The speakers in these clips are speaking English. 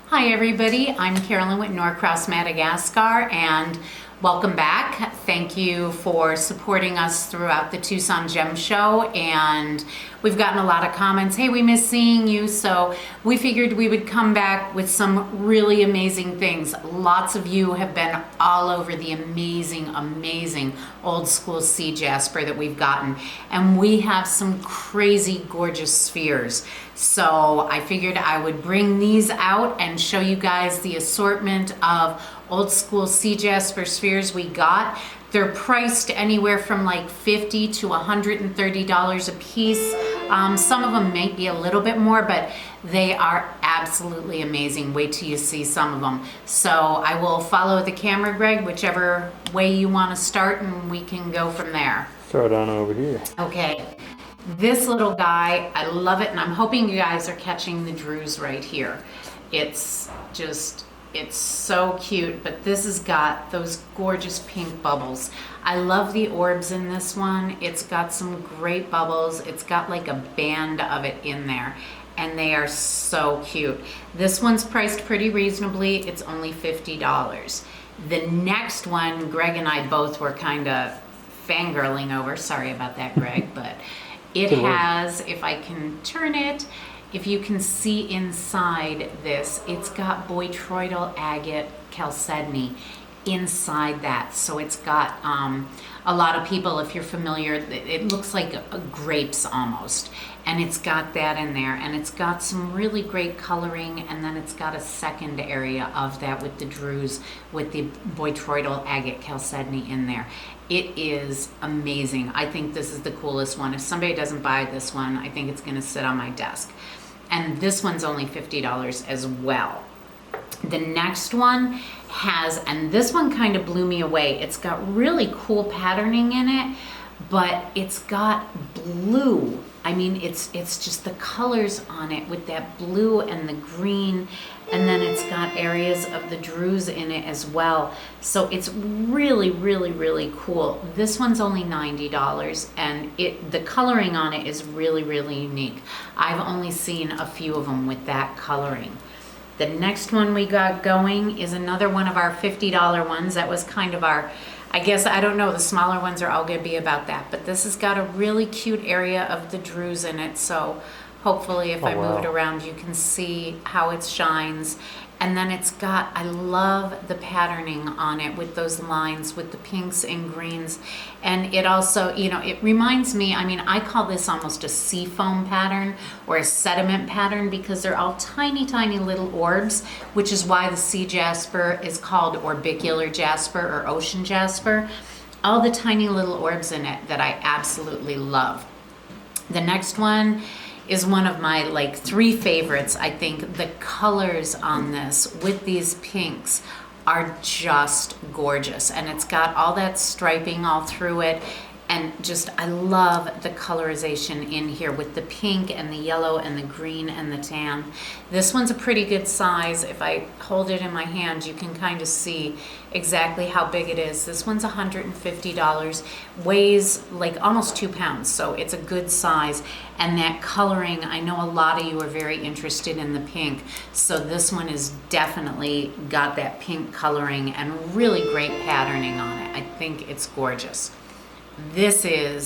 Hi everybody, I'm Carolyn with Norcross, Madagascar, and welcome back. Thank you for supporting us throughout the Tucson Gem Show, and we've gotten a lot of comments, hey, we miss seeing you, so we figured we would come back with some really amazing things. Lots of you have been all over the amazing old school Sea Jasper that we've gotten, and we have some crazy gorgeous spheres. So I figured I would bring these out and show you guys the assortment of old school Sea Jasper spheres we got. They're priced anywhere from like $50 to $130 a piece. Some of them may be a little bit more, but they are absolutely amazing. Wait till you see some of them. So I will follow the camera, Greg, whichever way you want to start, and we can go from there. Start on over here. Okay. This little guy, I love it, and I'm hoping you guys are catching the druze right here. It's so cute, but this has got those gorgeous pink bubbles. I love the orbs in this one. It's got some great bubbles. It's got like a band of it in there, and they are so cute. This one's priced pretty reasonably. It's only $50. The next one, Greg and I both were kind of fangirling over. Sorry about that, Greg, but it has, if I can turn it, if you can see inside this, it's got Botryoidal Agate Chalcedony inside that. So it's got a lot of people, if you're familiar, it looks like grapes almost. And it's got that in there, and it's got some really great coloring, and then it's got a second area of that with the druze, with the Botryoidal Agate Chalcedony in there. It is amazing. I think this is the coolest one. If somebody doesn't buy this one, I think it's gonna sit on my desk. And this one's only $50 as well. The next one has, and this one kind of blew me away. It's got really cool patterning in it, but it's got blue. I mean, it's just the colors on it with that blue and the green, and then it's got areas of the druze in it as well. So it's really cool. This one's only $90, and the coloring on it is really unique. I've only seen a few of them with that coloring. The next one we got going is another one of our $50 ones. That was kind of our, I guess, I don't know, the smaller ones are all gonna be about that, but this has got a really cute area of the druze in it, so hopefully if I move it around you can see how it shines. And then it's got, I love the patterning on it with those lines with the pinks and greens. And it also, you know, it reminds me, I mean, I call this almost a sea foam pattern or a sediment pattern because they're all tiny little orbs, which is why the Sea Jasper is called Orbicular Jasper or Ocean Jasper. All the tiny little orbs in it that I absolutely love. The next one is one of my like 3 favorites. I think the colors on this with these pinks are just gorgeous, and it's got all that striping all through it, and just I love the colorization in here with the pink and the yellow and the green and the tan. This one's a pretty good size. If I hold it in my hand, you can kind of see exactly how big it is. This one's $150, weighs like almost 2 pounds, so it's a good size. And that coloring, I know a lot of you are very interested in the pink, so this one is definitely got that pink coloring and really great patterning on it. I think it's gorgeous. This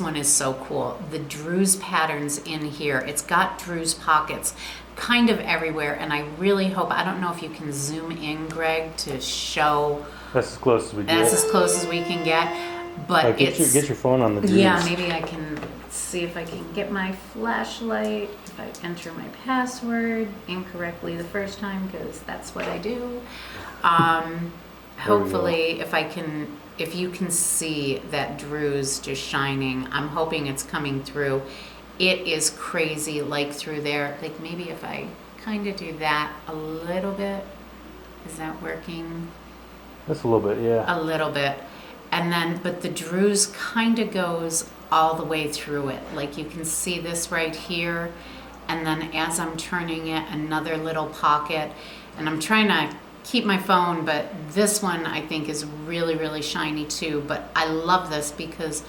one is so cool. The druze patterns in here, it's got druze pockets kind of everywhere, and I really hope, I don't know if you can zoom in, Greg, to show. That's as close as we get. That's as close as we can get, but get your phone on the druze. Yeah, maybe I can see if I can get my flashlight, if I enter my password incorrectly the first time, because that's what I do. Hopefully if you can see that druze just shining, I'm hoping it's coming through. It is crazy, like through there. Like maybe if I kind of do that a little bit, is that working? Just a little bit, yeah. A little bit. And then, but the druze kind of goes all the way through it. Like you can see this right here, and then as I'm turning it, another little pocket, and I'm trying to keep my phone, but this one I think is really shiny too. But I love this because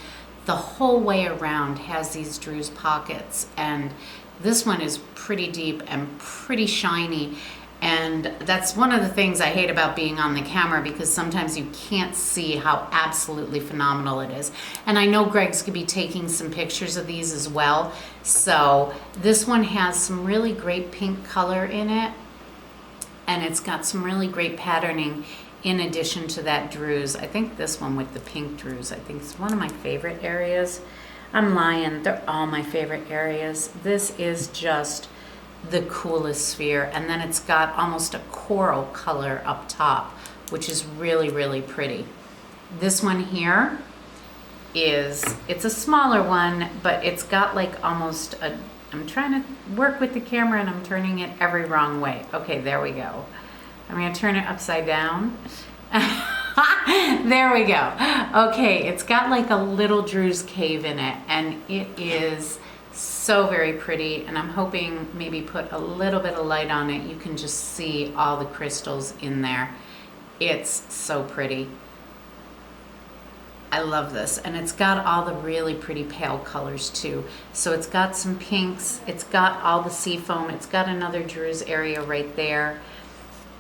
the whole way around has these druze pockets, and This one is pretty deep and pretty shiny. And that's one of the things I hate about being on the camera, because sometimes you can't see how absolutely phenomenal it is. And I know Greg's gonna be taking some pictures of these as well. So this one has some really great pink color in it. And it's got some really great patterning in addition to that druze. I think this one with the pink druze, I think is one of my favorite areas. I'm lying, they're all my favorite areas. This is just the coolest sphere. And then it's got almost a coral color up top, which is really, really pretty. This one here it's a smaller one, but it's got like almost a, I'm trying to work with the camera and I'm turning it every wrong way. Okay, there we go. I'm gonna turn it upside down. There we go. Okay, it's got like a little druze cave in it, and it is so very pretty, and I'm hoping maybe put a little bit of light on it. You can just see all the crystals in there. It's so pretty. I love this, and it's got all the really pretty pale colors too. So it's got some pinks, it's got all the sea foam, it's got another druze area right there,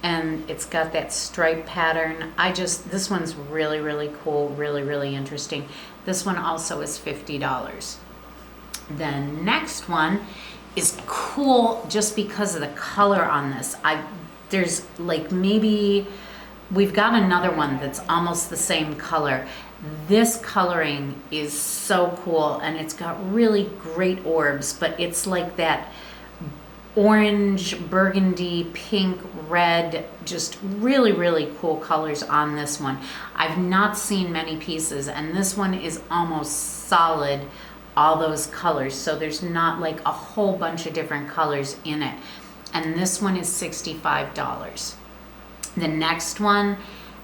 and it's got that stripe pattern. This one's really, really cool, really, really interesting. This one also is $50. The next one is cool just because of the color on this. There's like maybe, we've got another one that's almost the same color. This coloring is so cool, and it's got really great orbs, but it's like that orange, burgundy, pink, red, just really, really cool colors on this one. I've not seen many pieces, and this one is almost solid, all those colors. So there's not like a whole bunch of different colors in it. And this one is $65. The next one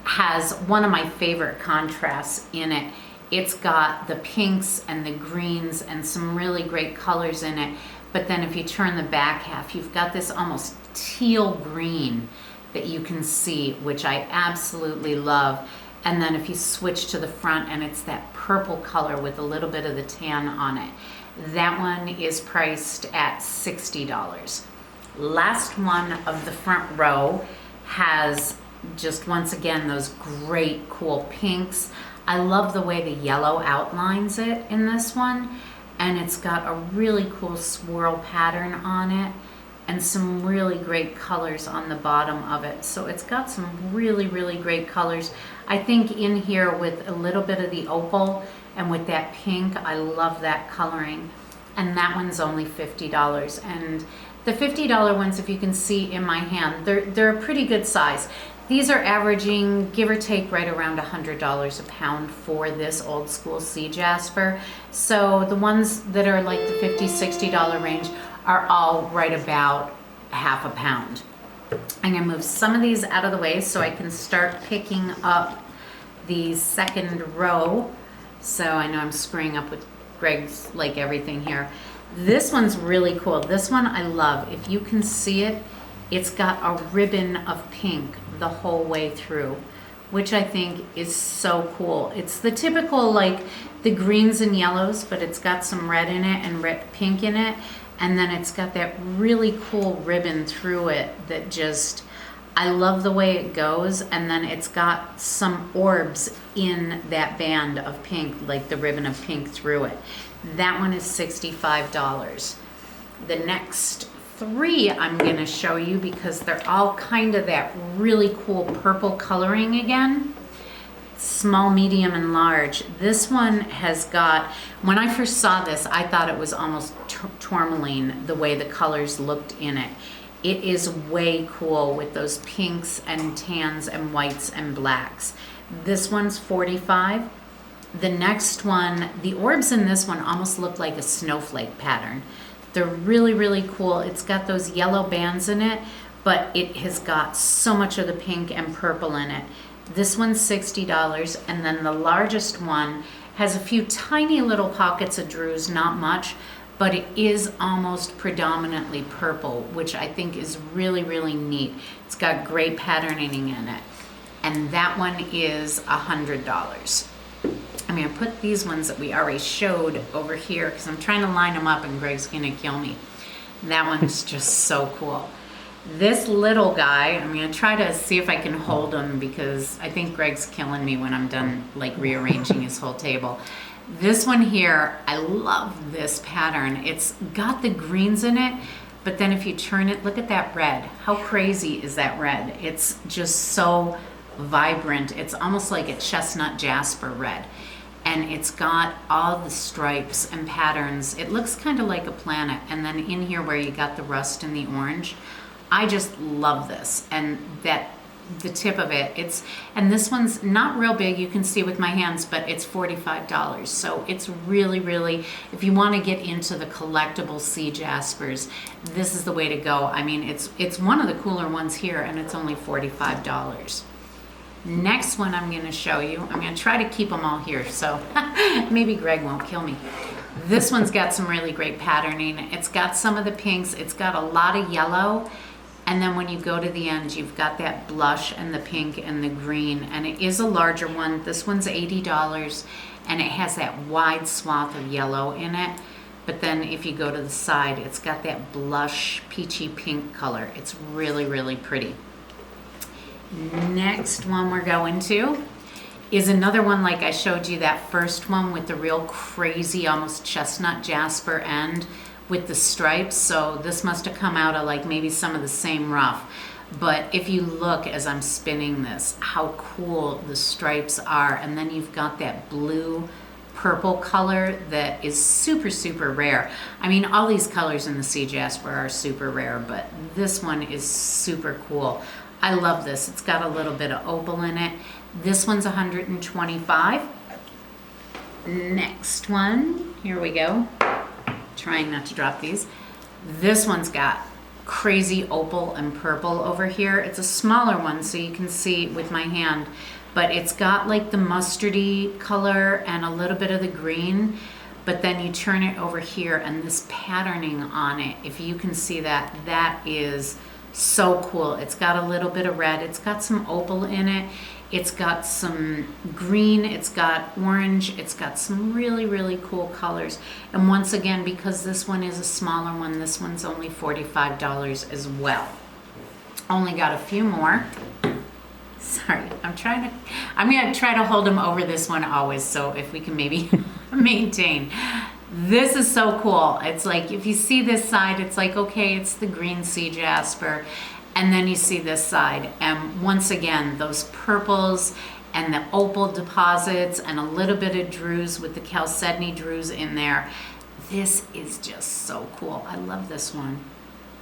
has one of my favorite contrasts in it. It's got the pinks and the greens and some really great colors in it. But then if you turn the back half, you've got this almost teal green that you can see, which I absolutely love. And then if you switch to the front, and it's that purple color with a little bit of the tan on it. That one is priced at $60. Last one of the front row has just, once again, those great cool pinks. I love the way the yellow outlines it in this one, and it's got a really cool swirl pattern on it and some really great colors on the bottom of it. So it's got some really, really great colors. I think in here with a little bit of the opal and with that pink, I love that coloring. And that one's only $50. And the $50 ones, if you can see in my hand, they're a pretty good size. These are averaging, give or take, right around $100 a pound for this old school Sea Jasper. So the ones that are like the $50, $60 range are all right about half a pound. I'm gonna move some of these out of the way so I can start picking up the second row. So I know I'm screwing up with Greg's like everything here. This one's really cool. This one I love. If you can see it, it's got a ribbon of pink the whole way through, which I think is so cool. It's the typical like the greens and yellows, but it's got some red in it and red pink in it. And then it's got that really cool ribbon through it that just, I love the way it goes. And then it's got some orbs in that band of pink, like the ribbon of pink through it. That one is $65. The next three I'm gonna show you because they're all kind of that really cool purple coloring again. Small, medium, and large. This one has got, when I first saw this, I thought it was almost tourmaline, the way the colors looked in it. It is way cool with those pinks and tans and whites and blacks. This one's $45. The next one, the orbs in this one almost look like a snowflake pattern. They're really, really cool. It's got those yellow bands in it, but it has got so much of the pink and purple in it. This one's $60, and then the largest one has a few tiny little pockets of druze, not much, but it is almost predominantly purple, which I think is really, really neat. It's got great patterning in it. And that one is $100. I'm gonna put these ones that we already showed over here because I'm trying to line them up and Greg's gonna kill me. That one's just so cool. This little guy, I'm gonna try to see if I can hold him because I think Greg's killing me when I'm done like rearranging his whole table. This one here, I love this pattern. It's got the greens in it, but then if you turn it, look at that red. How crazy is that red? It's just so vibrant. It's almost like a chestnut jasper red. And it's got all the stripes and patterns. It looks kind of like a planet. And then in here where you got the rust and the orange, I just love this. And that the tip of it, and this one's not real big, you can see with my hands, but it's $45. So it's really, really, if you want to get into the collectible sea jaspers, this is the way to go. I mean, it's one of the cooler ones here, and it's only $45. Next one I'm going to show you, I'm going to try to keep them all here, so maybe Greg won't kill me. This one's got some really great patterning. It's got some of the pinks, it's got a lot of yellow, and then when you go to the end, you've got that blush and the pink and the green, and it is a larger one. This one's $80, and it has that wide swath of yellow in it. But then if you go to the side, it's got that blush peachy pink color. It's really, really pretty. Next one we're going to is another one like I showed you that first one with the real crazy, almost chestnut jasper end with the stripes. So this must have come out of like maybe some of the same rough. But if you look as I'm spinning this, how cool the stripes are. And then you've got that blue purple color that is super, super rare. I mean, all these colors in the Sea Jasper are super rare, but this one is super cool. I love this. It's got a little bit of opal in it. This one's $125. Next one, here we go. Trying not to drop these. This one's got crazy opal and purple over here. It's a smaller one, so you can see with my hand, but it's got like the mustardy color and a little bit of the green, but then you turn it over here and this patterning on it, if you can see that, that is so cool. It's got a little bit of red, it's got some opal in it, it's got some green, it's got orange, it's got some really, really cool colors. And once again, because this one is a smaller one, this one's only $45 as well. Only got a few more. Sorry, I'm gonna try to hold them over this one always, so if we can maybe maintain. This is so cool. It's like, if you see this side, it's like, okay, it's the green Sea Jasper. And then you see this side. And once again, those purples and the opal deposits and a little bit of druze with the Chalcedony druze in there. This is just so cool. I love this one.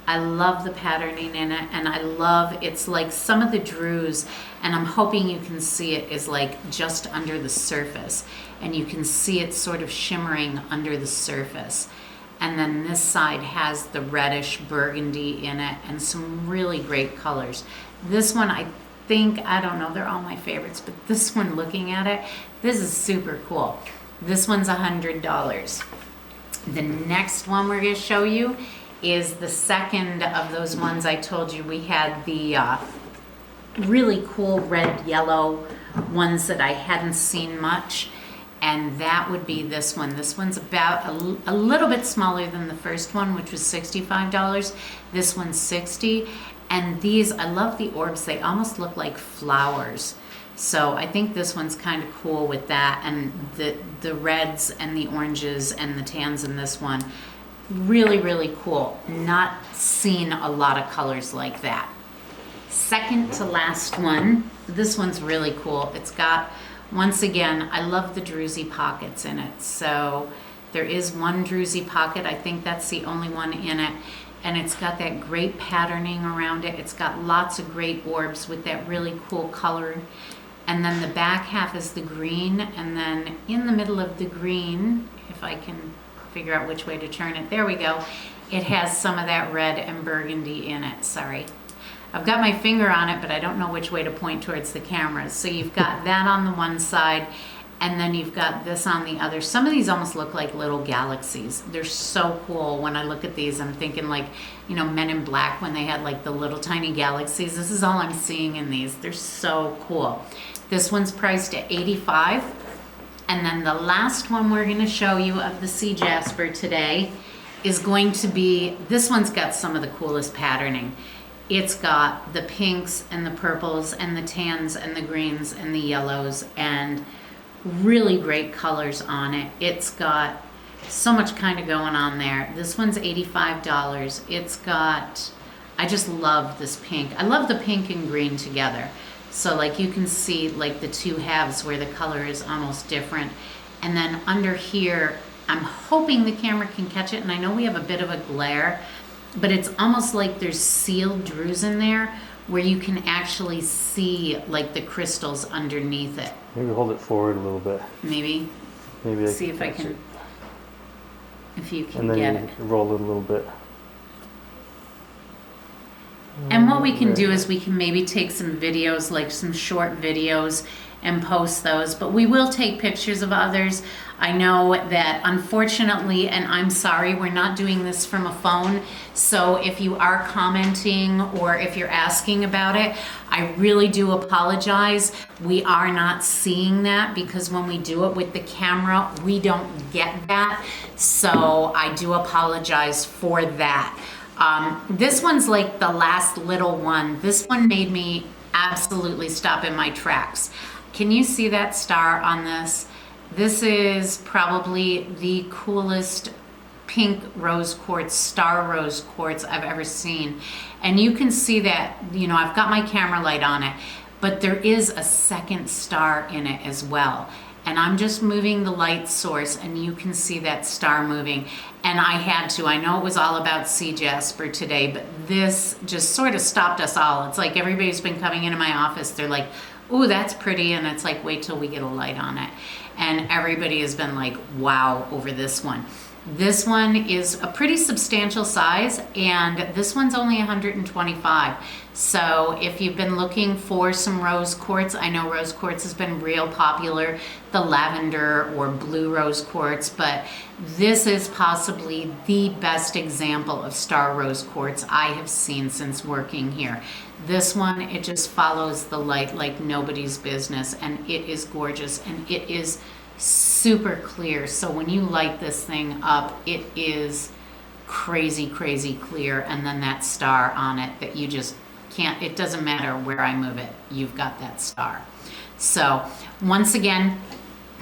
I love the patterning in it, and I love, it's like some of the druze, and I'm hoping you can see it, is like just under the surface, and you can see it sort of shimmering under the surface. And then this side has the reddish burgundy in it and some really great colors. This one, I think, I don't know, they're all my favorites, but this one, looking at it, this is super cool. This one's $100. The next one we're gonna show you is the second of those ones I told you we had, the really cool red yellow ones that I hadn't seen much, and that would be this one. This one's about a little bit smaller than the first one, which was $65. This one's $60. And these, I love the orbs, they almost look like flowers. So I think this one's kind of cool with that, and the reds and the oranges and the tans in this one. Really, really cool. Not seen a lot of colors like that. Second to last one, this one's really cool. It's got, once again, I love the druzy pockets in it. So there is one druzy pocket, I think that's the only one in it. And it's got that great patterning around it. It's got lots of great orbs with that really cool color. And then the back half is the green, and then in the middle of the green, if I can figure out which way to turn it, there we go, it has some of that red and burgundy in it. Sorry, I've got my finger on it, but I don't know which way to point towards the camera. So you've got that on the one side, and then you've got this on the other. Some of these almost look like little galaxies. They're so cool. When I look at these, I'm thinking like, you know, Men in Black, when they had like the little tiny galaxies. This is all I'm seeing in these. They're so cool. This one's priced at $85. And then the last one we're going to show you of the Sea Jasper today is going to be, this one's got some of the coolest patterning. It's got the pinks and the purples and the tans and the greens and the yellows and really great colors on it. It's got so much kind of going on there. This one's $85. It's got, I just love this pink. I love the pink and green together. So like you can see like the two halves where the color is almost different. And then under here, I'm hoping the camera can catch it, and I know we have a bit of a glare, but it's almost like there's sealed druze in there where you can actually see like the crystals underneath it. Maybe hold it forward a little bit. Maybe see if I can, if you can get it. And then you roll it a little bit. And what we can do is we can maybe take some videos, like some short videos, and post those, but we will take pictures of others. I know that unfortunately, and I'm sorry, we're not doing this from a phone, so if you are commenting or if you're asking about it, I really do apologize. We are not seeing that because when we do it with the camera, we don't get that, so I do apologize for that. This one's like the last little one. This one made me absolutely stop in my tracks. Can you see that star on this? This is probably the coolest pink rose quartz, star rose quartz I've ever seen. And you can see that, you know, I've got my camera light on it, but there is a second star in it as well. And I'm just moving the light source and you can see that star moving. And I had to, I know it was all about Sea Jasper today, but this just sort of stopped us all. It's like everybody's been coming into my office, they're like, ooh, that's pretty, and it's like, wait till we get a light on it. And everybody has been like, wow, over this one. This one is a pretty substantial size, and this one's only 125. So if you've been looking for some rose quartz, I know rose quartz has been real popular, the lavender or blue rose quartz, but this is possibly the best example of star rose quartz I have seen since working here. This one, it just follows the light like nobody's business, and it is gorgeous, and it is super clear. So when you light this thing up, it is crazy, crazy clear, and then that star on it that you just can't, it doesn't matter where I move it, you've got that star. So once again,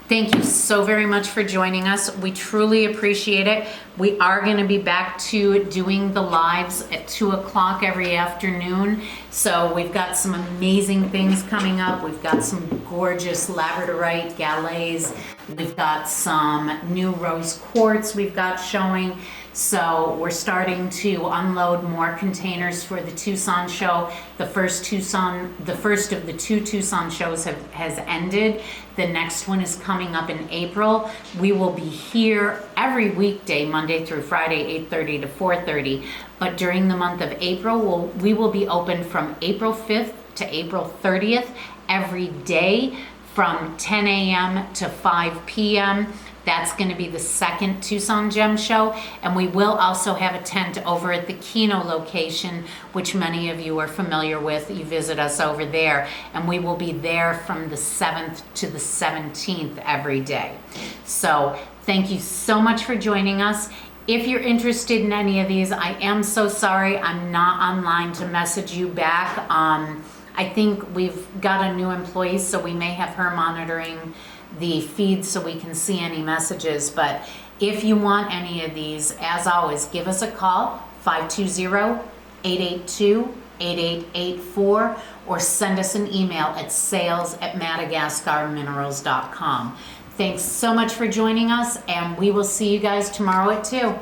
thank you so very much for joining us. We truly appreciate it. We are going to be back to doing the lives at 2 o'clock every afternoon. So we've got some amazing things coming up. We've got some gorgeous labradorite galets. We've got some new rose quartz we've got showing. So we're starting to unload more containers for the Tucson show. The first of the two Tucson shows has ended. The next one is coming up in April. We will be here every weekday, Monday through Friday, 8:30 to 4:30. But during the month of April, we will be open from April 5th to April 30th every day from 10 a.m. to 5 p.m. That's going to be the second Tucson Gem Show, and we will also have a tent over at the Keno location, which many of you are familiar with. You visit us over there, and we will be there from the 7th to the 17th every day. So thank you so much for joining us. If you're interested in any of these, I am so sorry I'm not online to message you back. I think we've got a new employee, so we may have her monitoring the feed so we can see any messages. But if you want any of these, as always, give us a call, 520-882-8884, or send us an email at sales@madagascarminerals.com. Thanks so much for joining us, and we will see you guys tomorrow at 2.